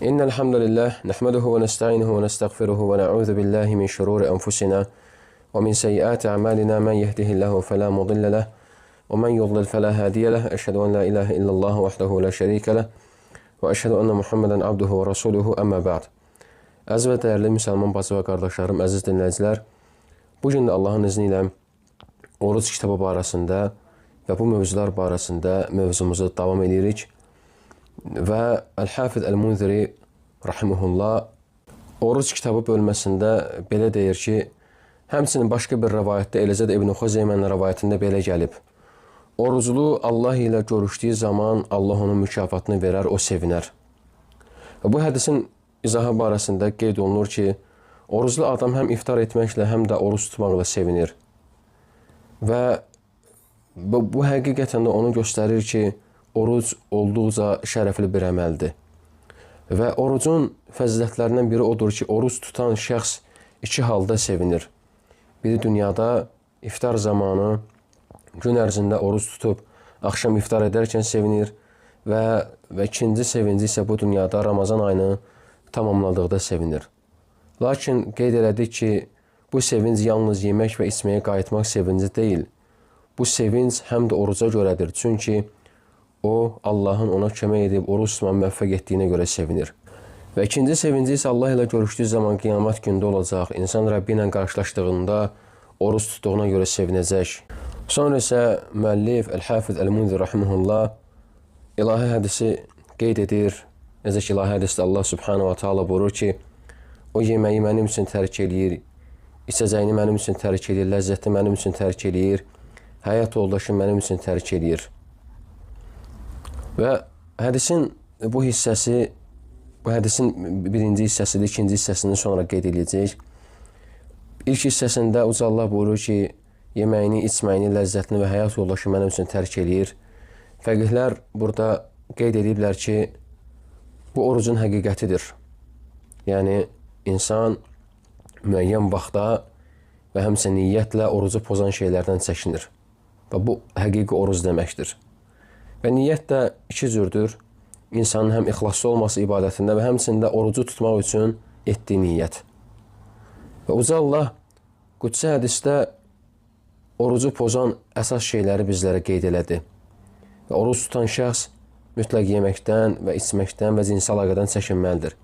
إن الحمد لله نحمده ونستعينه ونستغفره ونعوذ بالله من شرور أنفسنا ومن سيئات أعمالنا من يهده الله فلا مضل له ومن يضلل فلا هادي له أشهد أن لا إله إلا الله وحده لا شريك له وأشهد أن محمدا عبده ورسوله أما بعد. Əziz və dəyərli müsəlman bacı və qardaşlarım, əziz dinləyicilər, bugün də Allahın izni ilə oruc kitabı barəsində və bu mövzular barəsində mövzumuzu davam edirik. Və Əl-Hafiz Əl-Munziri rahimehullah oruc kitabı bölməsində belə deyir ki, həmçinin başqa bir rəvayətdə, eləcə də İbn Xuzeymənin rəvayətində belə gəlib. Oruclu Allah ilə görüşdüyü zaman Allah onun mükafatını verər, o sevinər. Və bu hədisin izahı barəsində qeyd olunur ki, oruclu adam həm iftar etməklə, həm də oruc tutmaqla sevinir. Və bu həqiqətən də onu göstərir ki, oruc olduqca şərəfli bir əməldir. Və orucun fəzilətlərindən biri odur ki, oruc tutan şəxs iki halda sevinir. Biri dünyada iftar zamanı, gün ərzində oruc tutub, axşam iftar edərkən sevinir və ikinci sevinci isə bu dünyada Ramazan ayını tamamladıqda sevinir. Lakin qeyd elədik ki, bu sevinc yalnız yemək və içməyə qayıtmaq sevinci deyil. Bu sevinc həm də oruca görədir. Çünki o, Allahın ona kömək edib oruc tutmağa müvəffəq etdiyinə görə sevinir. Və ikinci sevinci isə Allah ilə görüşdüyü zaman qiyamət gündə olacaq. İnsan Rəbbi ilə qarşılaşdığında oruc tutduğuna görə sevinəcək. Sonra isə müəllif Əl-Hafiz Əl-Munziri rahimehullah ilahi hədisi qeyd edir. Necə ki, ilahi hədisdə Allah subhanahu wa ta'ala buyurur ki, o yeməyi mənim üçün tərk eləyir, içəcəyini mənim üçün tərk eləyir, ləzzəti mənim üçün tərk eləyir, həyat yoldaşı mənim üçün tərk eləyir. Və hədisin bu hissəsi, bu hədisin birinci hissəsidir, ikinci hissəsini sonra qeyd edəcək. İlk hissəsində Uca Allah buyurur ki, yeməyini, içməyini, ləzzətini və həyat yoldaşı mənim üçün tərk eləyir. Fəqihlər burada qeyd ediblər ki, bu orucun həqiqətidir. Yəni, insan müəyyən vaxtda və həmçinin niyyətlə orucu pozan şeylərdən çəkinir. Və bu həqiqi oruc deməkdir. Və niyyət də iki cürdür. İnsanın həm ixlaslı olması ibadətində və həmçində orucu tutmaq üçün etdiyi niyyət. Və Uca Allah Qudsi hədisdə orucu pozan əsas şeyləri bizlərə qeyd elədi. Və oruc tutan şəxs mütləq yeməkdən və içməkdən və cinsi əlaqədən çəkinməlidir.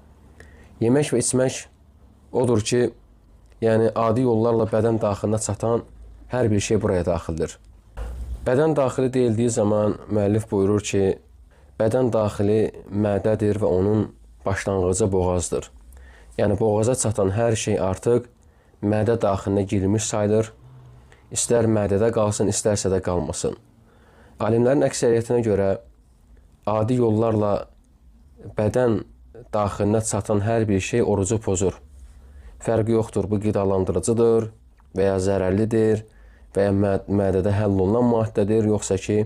Yemək və içmək odur ki, yəni adi yollarla bədən daxilinə çatan hər bir şey buraya daxildir. Bədən daxili deyildiyi zaman müəllif buyurur ki, bədən daxili mədədir və onun başlanğıcı boğazdır. Yəni boğaza çatan hər şey artıq mədə daxilinə girilmiş sayılır. İstər mədədə qalsın, istərsə də qalmasın. Alimlərin əksəriyyətinə görə adi yollarla bədən daxilinə çatan hər bir şey orucu pozur. Fərqi yoxdur, bu qidalandırıcıdır və ya zərərlidir və ya mədədə həll olunan maddədir, yoxsa ki,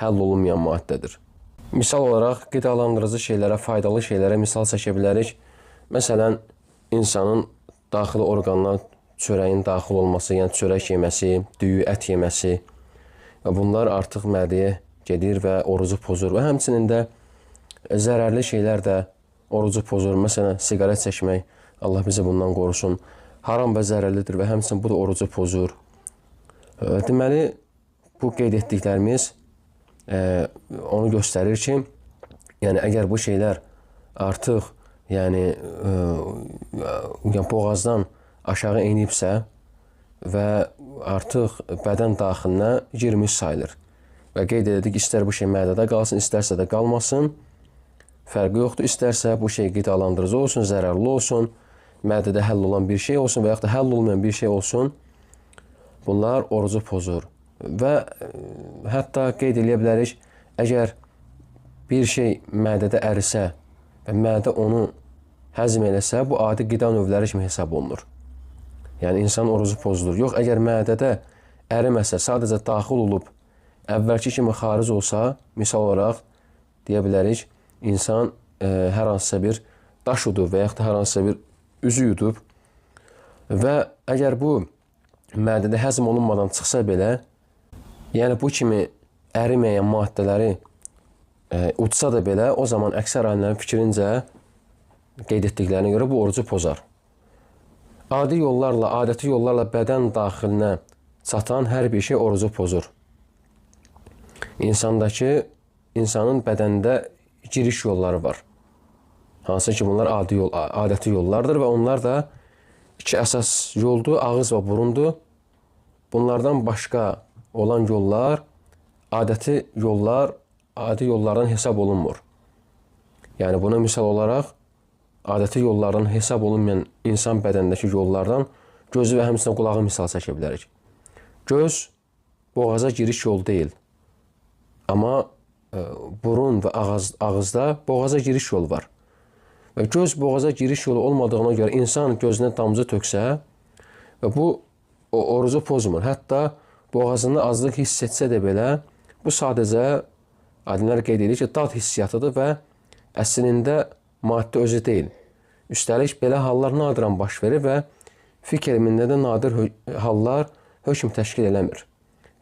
həll olunmayan maddədir. Misal olaraq, qidalandırıcı şeylərə, faydalı şeylərə misal çəkə bilərik. Məsələn, insanın daxili orqanına çörəyin daxil olması, yəni çörək yeməsi, düyü, ət yeməsi və bunlar artıq mədəyə gedir və orucu pozur. Və həmçinin də zərərli şeylər də orucu pozur. Məsələn, siqaret çəkmək, Allah bizi bundan qorusun, haram və zərərlidir və həmçinin bu da orucu pozur. Deməli, bu qeyd etdiklərimiz onu göstərir ki, yəni əgər bu şeylər artıq boğazdan aşağı enibsə və artıq bədən daxilinə girmiş sayılır. Və qeyd edik, istər bu şey mədədə qalsın, istərsə də qalmasın, fərqi yoxdur. İstərsə bu şey qidalandırıcı olsun, zərərli olsun, mədədə həll olan bir şey olsun və yaxud da həll olmayan bir şey olsun, bunlar orucu pozur. Və hətta qeyd edə bilərik, əgər bir şey mədədə ərisə və mədə onu həzm eləsə, bu adi qida növləri kimi hesab olunur. Yəni, insan orucu pozulur. Yox, əgər mədədə əriməsə, sadəcə daxil olub, əvvəlki kimi xaric olsa, misal olaraq deyə bilərik, insan hər hansısa bir daş udub və yaxud da hər hansısa bir üzü yudub və əgər bu mədədə həzm olunmadan çıxsa belə, yəni bu kimi əriməyən maddələri utsa da belə, o zaman əksər alimlərin fikrincə qeyd etdiklərinə görə bu orucu pozar. Adi yollarla, adəti yollarla bədən daxilinə çatan hər bir şey orucu pozur. İnsanın bədəndə giriş yolları var. Hansı ki bunlar adəti yollardır və onlar da iki əsas yoldur, ağız və burundur. Bunlardan başqa olan yollar, adəti yollar, adi yollardan hesab olunmur. Yəni buna misal olaraq, adəti yollardan hesab olunmayan insan bədənindəki yollardan gözü və həmçinin qulağı misal çəkə bilərik. Göz boğaza giriş yolu deyil. Amma burun və ağızda boğaza giriş yolu var. Və göz boğaza giriş yolu olmadığına görə insan gözünə damcı töksə və bu orucu pozmur. Hətta boğazında azlıq hiss etsə də belə, bu sadəcə alimlər qeyd edir ki, dad hissiyatıdır və əslində maddə özü deyil. Üstəlik, belə hallar nadirən baş verir və fiqh elmində də nadir hallar hökm təşkil eləmir.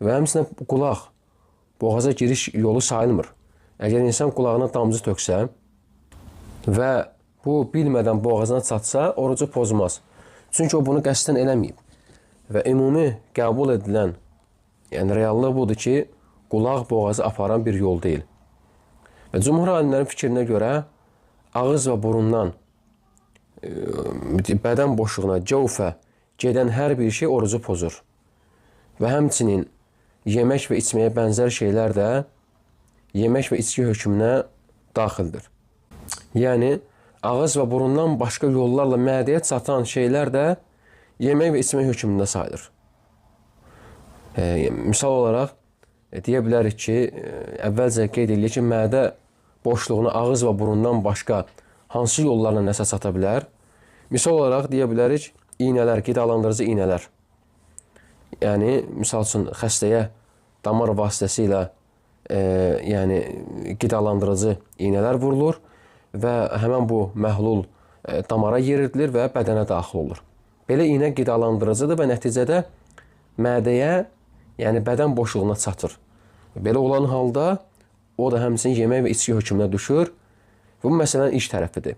Və həmçinin qulaq boğaza giriş yolu sayılmır. Əgər insan qulağına damcı töksə və bu bilmədən boğazına çatsa, orucu pozmaz. Çünki o bunu qəsdən eləməyib. Və ümumi qəbul edilən, yəni reallıq budur ki, qulaq boğazı aparan bir yol deyil. Və cümhur alimlərin fikrinə görə ağız və burundan bədən boşluğuna, cəvfə gedən hər bir şey orucu pozur. Və həmçinin yemək və içməyə bənzər şeylər də yemək və içki hökmünə daxildir. Yəni, ağız və burundan başqa yollarla mədəyə çatan şeylər də yemək və içmək hökmündə sayılır. Misal olaraq, deyə bilərik ki, əvvəlcə qeyd edilir ki, mədə boşluğuna ağız və burundan başqa hansı yollarla nəsə çata bilər? Misal olaraq, deyə bilərik, iynələr, qidalandırıcı iynələr. Yəni, misal üçün, xəstəyə damar vasitəsilə qidalandırıcı iynələr vurulur və həmən bu məhlul damara yeridilir və bədənə daxil olur. Belə iynə qidalandırıcıdır və nəticədə mədəyə, yəni bədən boşluğuna çatır. Belə olan halda o da həmçinin yemək və içki hökmünə düşür. Bu məsələnin iç tərəfidir.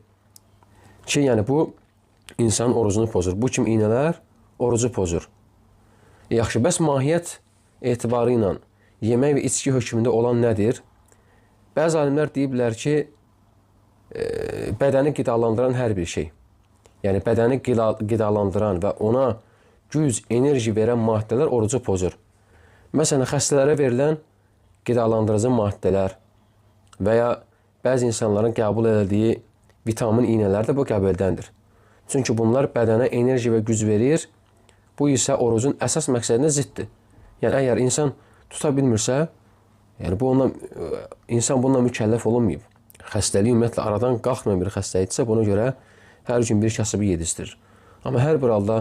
Ki, yəni bu insanın orucunu pozur. Bu kimi iynələr orucu pozur. Yaxşı, bəs mahiyyət etibarı ilə yemək və içki hökmündə olan nədir? Bəzi alimlər deyiblər ki, bədəni qidalandıran hər bir şey. Yəni, bədəni qidalandıran və ona güc, enerji verən maddələr orucu pozur. Məsələn, xəstələrə verilən qidalandırıcı maddələr və ya bəzi insanların qəbul edildiyi vitamin iynələr də bu qəbəldəndir. Çünki bunlar bədənə enerji və güc verir. Bu isə orucun əsas məqsədinə ziddir. Yəni, əgər insan tuta bilmirsə, yəni insan bununla mükəlləf olunmayıb. Xəstəlik ümumiyyətlə aradan qalxmayan bir xəstəlikdirsə, buna görə hər gün bir kasıbı yedizdirir. Amma hər bir halda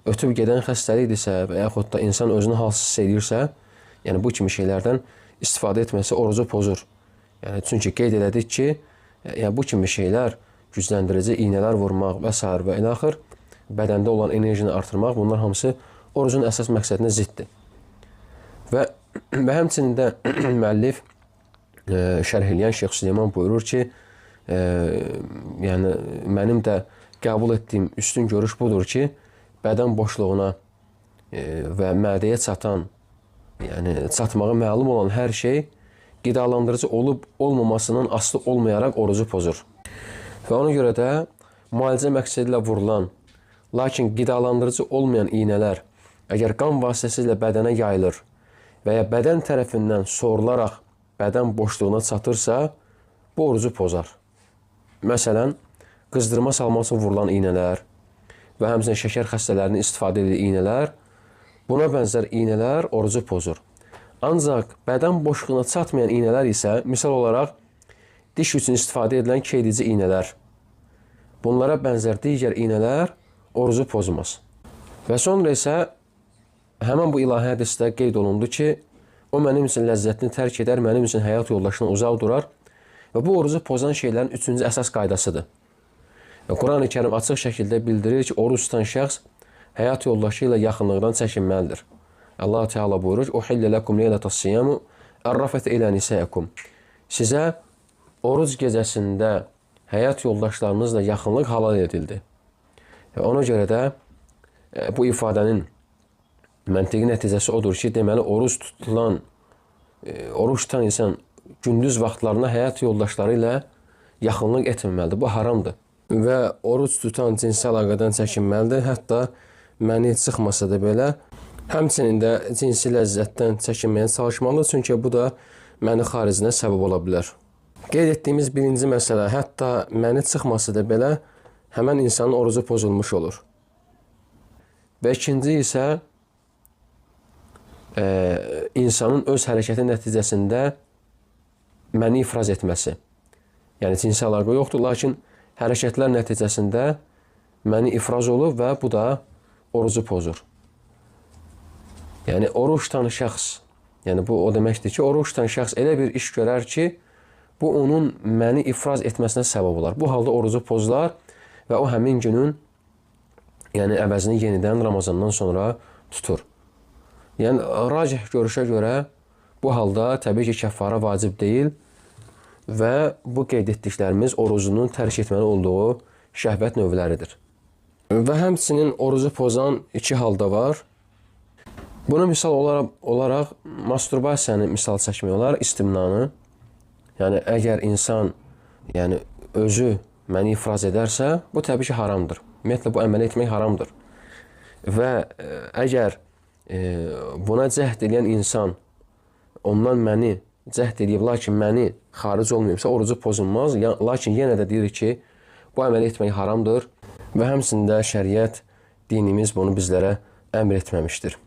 ötüb gedən xəstəlikdirsə və yaxud da insan özünü halsız hiss edirsə, yəni bu kimi şeylərdən istifadə etməsi orucu pozur. Yəni, çünki qeyd elədik ki, bu kimi şeylər, gücləndirici iynələr vurmaq və s. və ilə axır, bədəndə olan enerjini artırmaq, bunlar hamısı orucun əsas məqsədinə ziddir. Və həmçinin də müəllif şərh eləyən Şeyx Süleyman buyurur ki, yəni mənim də qəbul etdiyim üstün görüş budur ki, bədən boşluğuna və mədəyə çatan, yəni çatmağı məlum olan hər şey qidalandırıcı olub olmamasından asılı olmayaraq orucu pozur. Və ona görə də müalicə məqsədi ilə vurulan, lakin qidalandırıcı olmayan iynələr əgər qan vasitəsilə bədənə yayılır və ya bədən tərəfindən sorularaq bədən boşluğuna çatırsa, bu orucu pozar. Məsələn, qızdırma salmaq üçün vurulan iynələr və həmçinin şəkər xəstələrinin istifadə etdiyi iynələr, buna bənzər iynələr orucu pozur. Ancaq bədən boşluğuna çatmayan iynələr isə, misal olaraq, diş üçün istifadə edilən keydici iynələr. Bunlara bənzər digər iynələr orucu pozmaz. Və sonra isə həmən bu ilahi hədisdə qeyd olundu ki, o mənim üçün ləzzətini tərk edər, mənim üçün həyat yoldaşından uzaq durar və bu orucu pozan şeylərin üçüncü əsas qaydasıdır. Və Quran-ı Kərim açıq şəkildə bildirir ki, oruc tutan şəxs həyat yoldaşı ilə yaxınlıqdan çəkinməlidir. Allah Teala buyurur: "Uhillə lakum leylatas-siyamu ar-rafatu ilə nisaikum." Sizə oruc gecəsində həyat yoldaşlarınızla yaxınlıq halal edildi. Ona görə də bu ifadənin məntiqi nəticəsi odur ki, deməli, oruç tutan insan gündüz vaxtlarında həyat yoldaşları ilə yaxınlıq etməməlidir. Bu haramdır. Və oruç tutan cinsi əlaqədən çəkinməlidir. Hətta məni çıxmasa da belə, həmçinin də cinsi ləzzətdən çəkinməyə çalışmalıdır. Çünki bu da məni xaricinə səbəb ola bilər. Qeyd etdiyimiz birinci məsələ, hətta məni çıxmasa da belə, həmən insanın orucu pozulmuş olur. Və ikinci isə insanın öz hərəkəti nəticəsində məni ifraz etməsi. Yəni cinsi əlaqə yoxdur, lakin hərəkətlər nəticəsində məni ifraz olur və bu da orucu pozur. Yəni oruç tutan şəxs, yəni bu o deməkdir ki, oruç tutan şəxs elə bir iş görər ki, bu onun məni ifraz etməsinə səbəb olar. Bu halda orucu pozular və o həmin günün əvəzini yenidən Ramazandan sonra tutur. Yəni racih görüşə görə bu halda təbii ki, kəffara vacib deyil və bu qeyd etdiklərimiz orucunun tərk etməli olduğu şəhvət növləridir. Və həmçinin orucu pozan iki halda var. Buna misal olaraq masturbasiyanı misal çəkmək olar, istimnanı. Yəni əgər insan özü məni ifraz edərsə, bu təbii ki, haramdır. Ümumiyyətlə, bu əməl etmək haramdır. Və əgər buna cəhd edən insan ondan məni cəhd edib, lakin məni xaric olmayıbsa, orucu pozulmaz. Lakin yenə də deyirik ki, bu əməl etmək haramdır və həmçində şəriət, dinimiz bunu bizlərə əmr etməmişdir.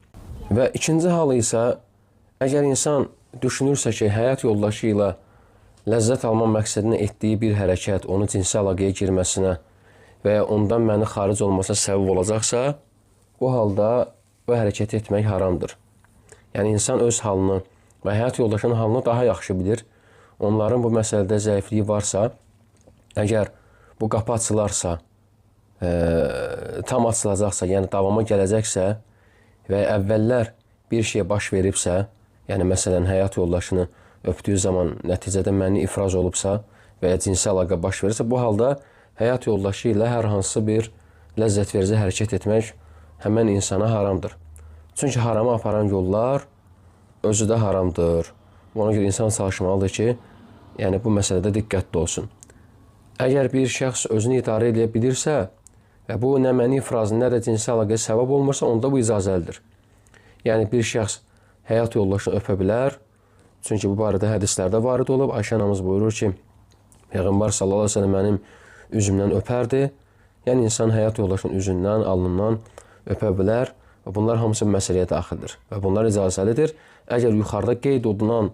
Və ikinci halı isə, əgər insan düşünürsə ki, həyat yoldaşı ilə ləzzət alma məqsədinə etdiyi bir hərəkət onun cinsi əlaqəyə girməsinə və ya ondan məni xaric olmasına səbəb olacaqsa, bu halda bu hərəkət etmək haramdır. Yəni, insan öz halını və həyat yoldaşının halını daha yaxşı bilir. Onların bu məsələdə zəifliyi varsa, əgər bu qapı açılarsa, tam açılacaqsa, yəni davama gələcəksə və əvvəllər bir şey baş veribsə, yəni məsələn, həyat yoldaşını öpdüyü zaman nəticədə məni ifraz olubsa və ya cinsi əlaqə baş verirsə, bu halda həyat yoldaşı ilə hər hansı bir ləzzət verici hərəkət etmək həmən insana haramdır. Çünki harama aparan yollar özü də haramdır. Ona görə insan çalışmalıdır ki, yəni bu məsələdə diqqətli olsun. Əgər bir şəxs özünü idarə edə bilirsə və bu nə məni ifrazı, nə də cinsi əlaqəyə səbəb olmursa, onda bu icazəlidir. Yəni bir şəxs həyat yoldaşını öpə bilər. Çünki bu barədə hədislərdə varid olub. Ayşə anamız buyurur ki, Peyğəmbər sallallahu əleyhi və səlləm mənim üzümdən öpərdi. Yəni insan həyat yoldaşının üzündən, alnından öpə bilər və bunlar hamısı məsələyə daxildir və bunlar icazəlidir. Əgər yuxarıda qeyd olunan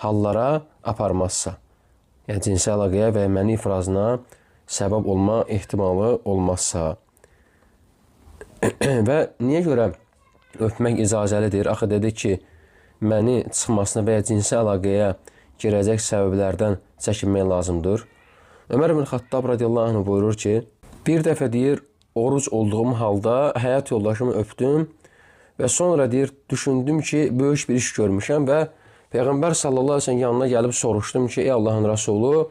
hallara aparmazsa, yəni cinsi əlaqəyə və ya məni ifrazına səbəb olma ehtimalı olmazsa. Və niyə görə öpmək icazəlidir? Axı dedik ki, məni çıxmasına və ya cinsi əlaqəyə girəcək səbəblərdən çəkinmək lazımdır. Ömər ibn Xattab radiyallahu anh buyurur ki, bir dəfə deyir, oruc olduğum halda həyat yoldaşımı öpdüm və sonra deyir, düşündüm ki, böyük bir iş görmüşəm və Peyğəmbər sallallahu əleyhi və səlləm yanına gəlib soruşdum ki, ey Allahın Rəsulu,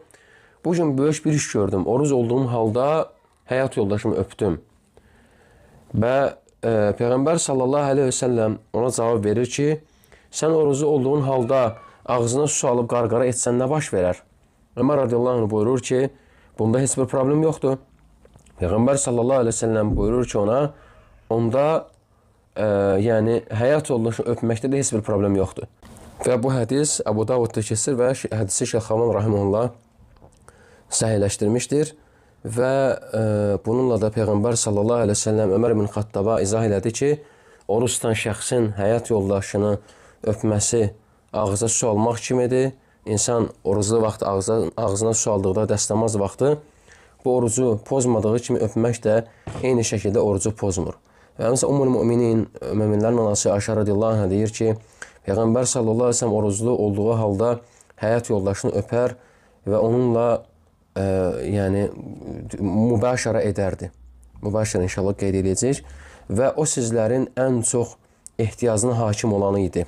bugün böyük bir iş gördüm. Oruc olduğum halda həyat yoldaşımı öpdüm. Və Peyğəmbər sallallahu əleyhi və səlləm ona cavab verir ki, sən orucu olduğun halda ağzına su alıb qarqara etsən nə baş verər? Ömər radiyallahu anh buyurur ki, bunda heç bir problem yoxdur. Peyğəmbər sallallahu əleyhi və səlləm buyurur ki ona, onda yəni həyat yoldaşını öpməkdə də heç bir problem yoxdur. Və bu hədis Əbu Davudda keçir və hədisi Şeyx Xaman rahimehullah səhihləşdirmişdir. Və bununla da Peyğəmbər sallallahu əleyhi və səlləm Ömər ibn Xattaba izah elədi ki, oruç tutan şəxsin həyat yoldaşını öpməsi ağza su almaq kimidir. İnsan oruclu vaxt ağzına su aldıqda dəstəmaz vaxtı bu orucu pozmadığı kimi öpmək də eyni şəkildə orucu pozmur. Və məsələn, möminlərin anası Ayşə radiyallahu anh deyir ki, Peyğəmbər sallallahu əleyhi və səlləm oruclu olduğu halda həyat yoldaşını öpər və onunla yəni mübaşərə edərdi. Mübaşərə inşallah qeyd edəcək və o sizlərin ən çox ehtiyacına hakim olanı idi.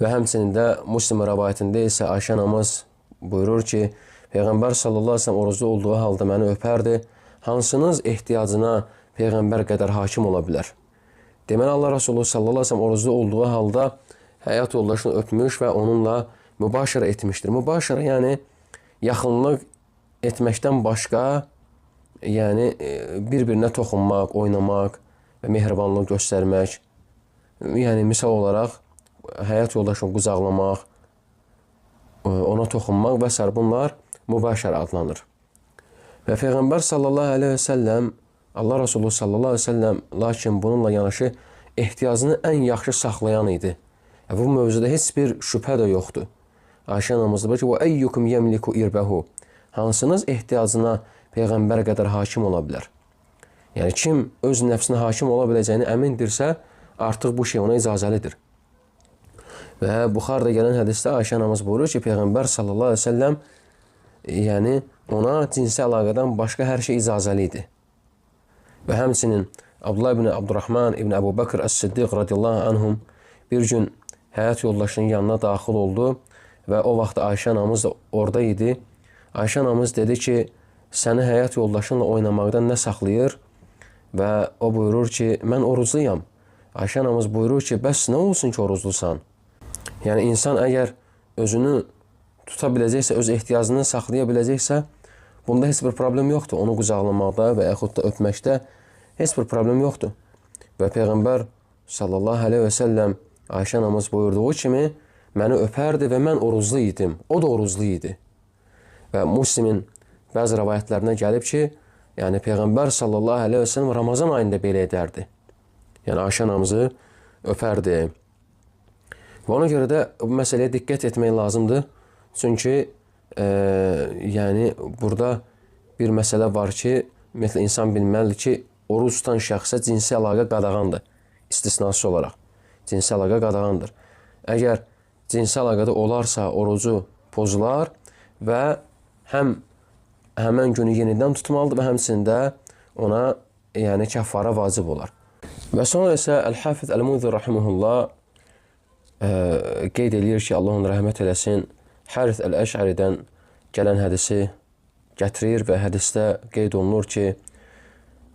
Və həmçinin də Müslim rəvayətində isə Ayşə anamız buyurur ki, Peyğəmbər sallallahu əleyhi və səlləm oruclu olduğu halda məni öpərdi. Hansınız ehtiyacına Peyğəmbər qədər hakim ola bilər? Deməli, Allah Resulü sallallahu əleyhi və səlləm oruclu olduğu halda həyat yoldaşını öpmüş və onunla mübaşirə etmişdir. Mübaşirə, yəni yaxınlıq etməkdən başqa, yəni bir-birinə toxunmaq, oynamaq və mehribanlıq göstərmək, yəni misal olaraq həyat yoldaşını qucaqlamaq, ona toxunmaq və s. bunlar mübaşirə adlanır. Və Peyğəmbər sallallahu əleyhi və səlləm, Allah Resulü sallallahu əleyhi və səlləm lakin bununla yanaşı ehtiyacını ən yaxşı saxlayan idi. Bu mövzuda heç bir şübhə də yoxdur. Ayşə anamız deyir ki, "Və eyyukum yemliku irbəhu." Hansınız ehtiyacına Peyğəmbər qədər hakim ola bilər? Yəni kim öz nəfsinə hakim ola biləcəyini əmindirsə, artıq bu şey ona icazəlidir. Və Buxarda gələn hədisdə Ayşə anamız buyurur ki, Peyğəmbər sallallahu əleyhi və səlləm yəni ona cinsi əlaqədən başqa hər şey icazəli idi. Və həmçinin Abdullah ibn Abdurrahman ibn Əbu Bəkr Əs-Siddiq radiyallahu anhum bir gün həyat yoldaşının yanına daxil oldu və o vaxt Ayşə anamız da orada idi. Ayşə anamız dedi ki, səni həyat yoldaşınla oynamaqdan nə saxlayır? Və o buyurur ki, mən orucluyam. Ayşə anamız buyurur ki, bəs nə olsun ki oruclusan? Yəni insan əgər özünü tuta biləcəksə, öz ehtiyacını saxlaya biləcəksə, bunda heç bir problem yoxdur. Onu qucaqlamaqda və yaxud da öpməkdə heç bir problem yoxdur. Və Peyğəmbər sallallahu əleyhi və səlləm Ayşə anamız buyurduğu kimi məni öpərdi və mən oruclu idim. O da oruclu idi. Və Müslimin bəzi rivayətlərinə gəlib ki, yəni Peyğəmbər sallallahu əleyhi və səlləm Ramazan ayında belə edərdi. Yəni Ayşə anamızı öpərdi. Və ona görə də bu məsələyə diqqət etmək lazımdır. Çünki yəni burada bir məsələ var ki, ümumiyyətlə insan bilməlidir ki, oruc tutan şəxsə cinsi əlaqə qadağandır. İstisnası olaraq. Cinsi əlaqə qadağandır. Əgər cinsi əlaqədə olarsa, orucu pozular və həmən günü yenidən tutmalıdır və həmçində ona yəni kəffara vacib olar. Və sonra isə Əl-Hafiz Əl-Munzir rahimehullah qeyd eləyir ki, Allah onu rəhmət eləsin, Hərith Əl-Əş'əridən gələn hədisi gətirir və hədisdə qeyd olunur ki,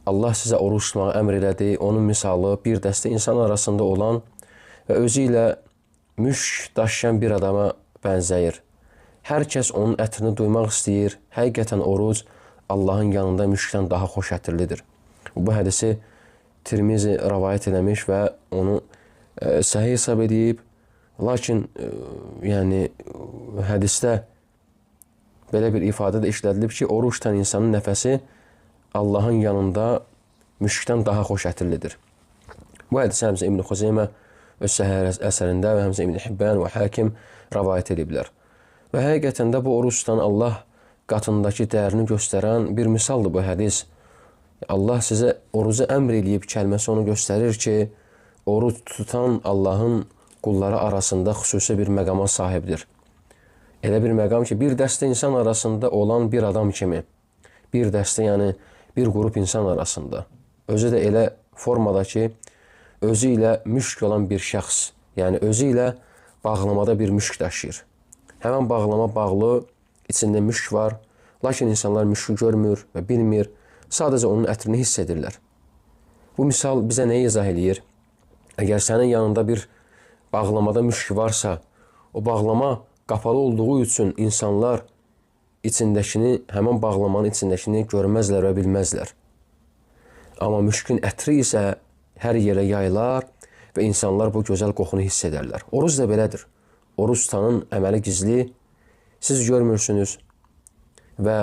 Allah sizə oruç tutmağı əmr elədi. Onun misalı bir dəstə insan arasında olan və özü ilə müşk daşıyan bir adama bənzəyir. Hər kəs onun ətrini duymaq istəyir. Həqiqətən oruc Allahın yanında müşkdən daha xoş ətirlidir. Bu hədisi Tirmizi rivayət eləmiş və onu səhih hesab edib. Lakin yəni hədisdə belə bir ifadə də işlədilib ki, oruç tutan insanın nəfəsi Allahın yanında müşkdən daha xoş ətirlidir. Bu hədisi həmsə İbn Xuzeymə öz Səhih əsərində və həmsə İbn Hibban və Hakim rivayət ediblər. Və həqiqətən də bu oruç tutan Allah qatındakı dəyərini göstərən bir misaldır bu hədis. Allah sizə orucu əmr eləyib kəlməsi onu göstərir ki, oruc tutan Allahın qulları arasında xüsusi bir məqama sahibdir. Elə bir məqam ki, bir dəstə insan arasında olan bir adam kimi, bir dəstə, yəni bir qrup insan arasında, özü də elə formada ki, özü ilə müşk olan bir şəxs, yəni özü ilə bağlamada bir müşk daşıyır. Həmən bağlama bağlı, içində müşk var, lakin insanlar müşkü görmür və bilmir, sadəcə onun ətrini hiss edirlər. Bu misal bizə nəyi izah eləyir? Əgər sənin yanında bir bağlamada müşk varsa, o bağlama qapalı olduğu üçün insanlar içindəkini, həmən bağlamanın içindəkini görməzlər və bilməzlər. Amma müşkün ətri isə hər yerə yayılar və insanlar bu gözəl qoxunu hiss edərlər. Oruc da belədir. Oruc tutanın əməli gizli, siz görmürsünüz və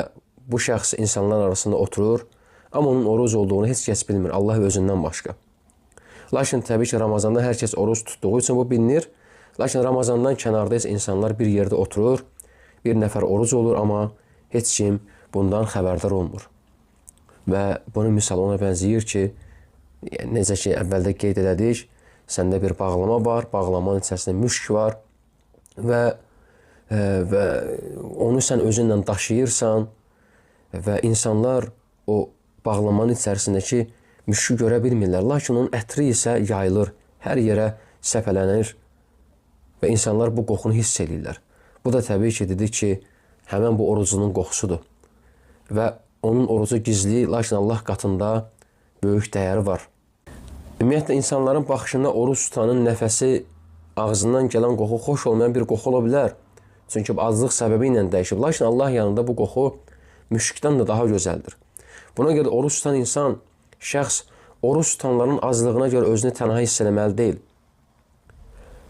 bu şəxs insanlar arasında oturur, amma onun oruc olduğunu heç kəs bilmir, Allah özündən başqa. Lakin təbii ki, Ramazanda hər kəs oruc tutduğu üçün bu bilinir. Lakin Ramazandan kənarda isə insanlar bir yerdə oturur, bir nəfər oruc olur, amma heç kim bundan xəbərdar olmur. Və bunun misalı ona bənzəyir ki, necə ki, əvvəldə qeyd elədik, səndə bir bağlama var, bağlamanın içərisində müşk var və onu sən özünlə daşıyırsan və insanlar o bağlamanın içərisindəki müşkü görə bilmirlər. Lakin onun ətri isə yayılır, hər yerə səpələnir və insanlar bu qoxunu hiss edirlər. Bu da təbii ki, dedik ki, həmən bu orucunun qoxusudur. Və onun orucu gizli, lakin Allah qatında böyük dəyəri var. Ümumiyyətlə, insanların baxışında oruc tutanın nəfəsi, ağzından gələn qoxu xoş olmayan bir qoxu ola bilər. Çünki azlıq səbəbi ilə dəyişib. Lakin Allah yanında bu qoxu müşkdən də daha gözəldir. Buna görə oruc tutan insan, şəxs oruc tutanların azlığına görə özünü tənha hiss eləməli deyil.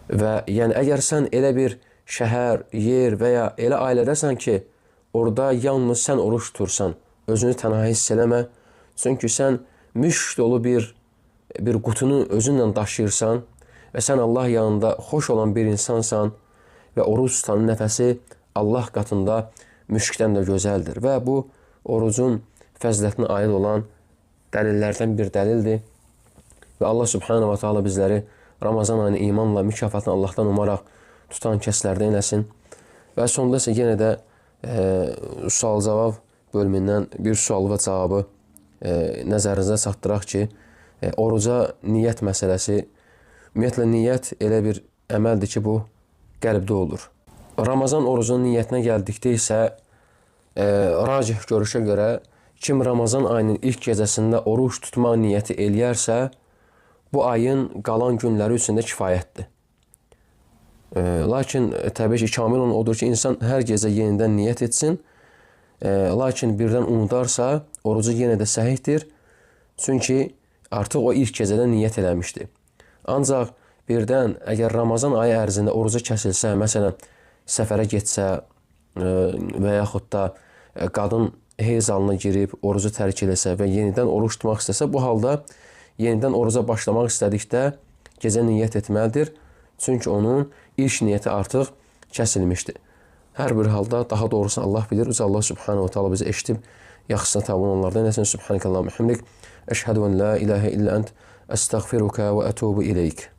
Və yəni əgər sən elə bir şəhər, yer və ya elə ailədəsən ki, orada yalnız sən oruç tutursan, özünü tənha hiss eləmə. Çünki sən müşk dolu bir qutunu özünlə daşıyırsan və sən Allah yanında xoş olan bir insansan və oruc tutanın nəfəsi Allah qatında müşkdən də gözəldir. Və bu, orucun fəzilətinə aid olan dəlillərdən bir dəlildir. Və Allah subhanahu wa ta'ala bizləri Ramazan ayını imanla, mükafatını Allahdan umaraq tutan kəslərdən eləsin. Və sonda isə yenə də sual-cavab bölümündən bir sual və cavabı nəzərinizə çatdıraq ki, oruca niyyət məsələsi, ümumiyyətlə niyyət elə bir əməldir ki, bu qəlbdə olur. Ramazan orucunun niyyətinə gəldikdə isə racih görüşə görə kim Ramazan ayının ilk gecəsində oruç tutmaq niyyəti eləyərsə, bu ayın qalan günləri üçün də kifayətdir. Lakin təbii ki, kamil olan odur ki, insan hər gecə yenidən niyyət etsin, lakin birdən unudarsa, orucu yenə də səhihdir. Çünki artıq o ilk gecədə niyyət eləmişdi. Ancaq birdən əgər Ramazan ayı ərzində orucu kəsilsə, məsələn, səfərə getsə və yaxud da qadın heyz halına girib orucu tərk eləsə və yenidən oruç tutmaq istəsə, bu halda yenidən oruca başlamaq istədikdə gecə niyyət etməlidir. Çünki onun ilk niyyəti artıq kəsilmişdi. Hər bir halda daha doğrusu Allah bilir. Allah subhanahu wa ta'ala bizi eşitib yaxşısına tabi olanlardan eləsin. Subhanəkəllahumma hamdik. Əşhədu ən la ilahə illə ənt. Əstəğfiruka və ətubu ileyk.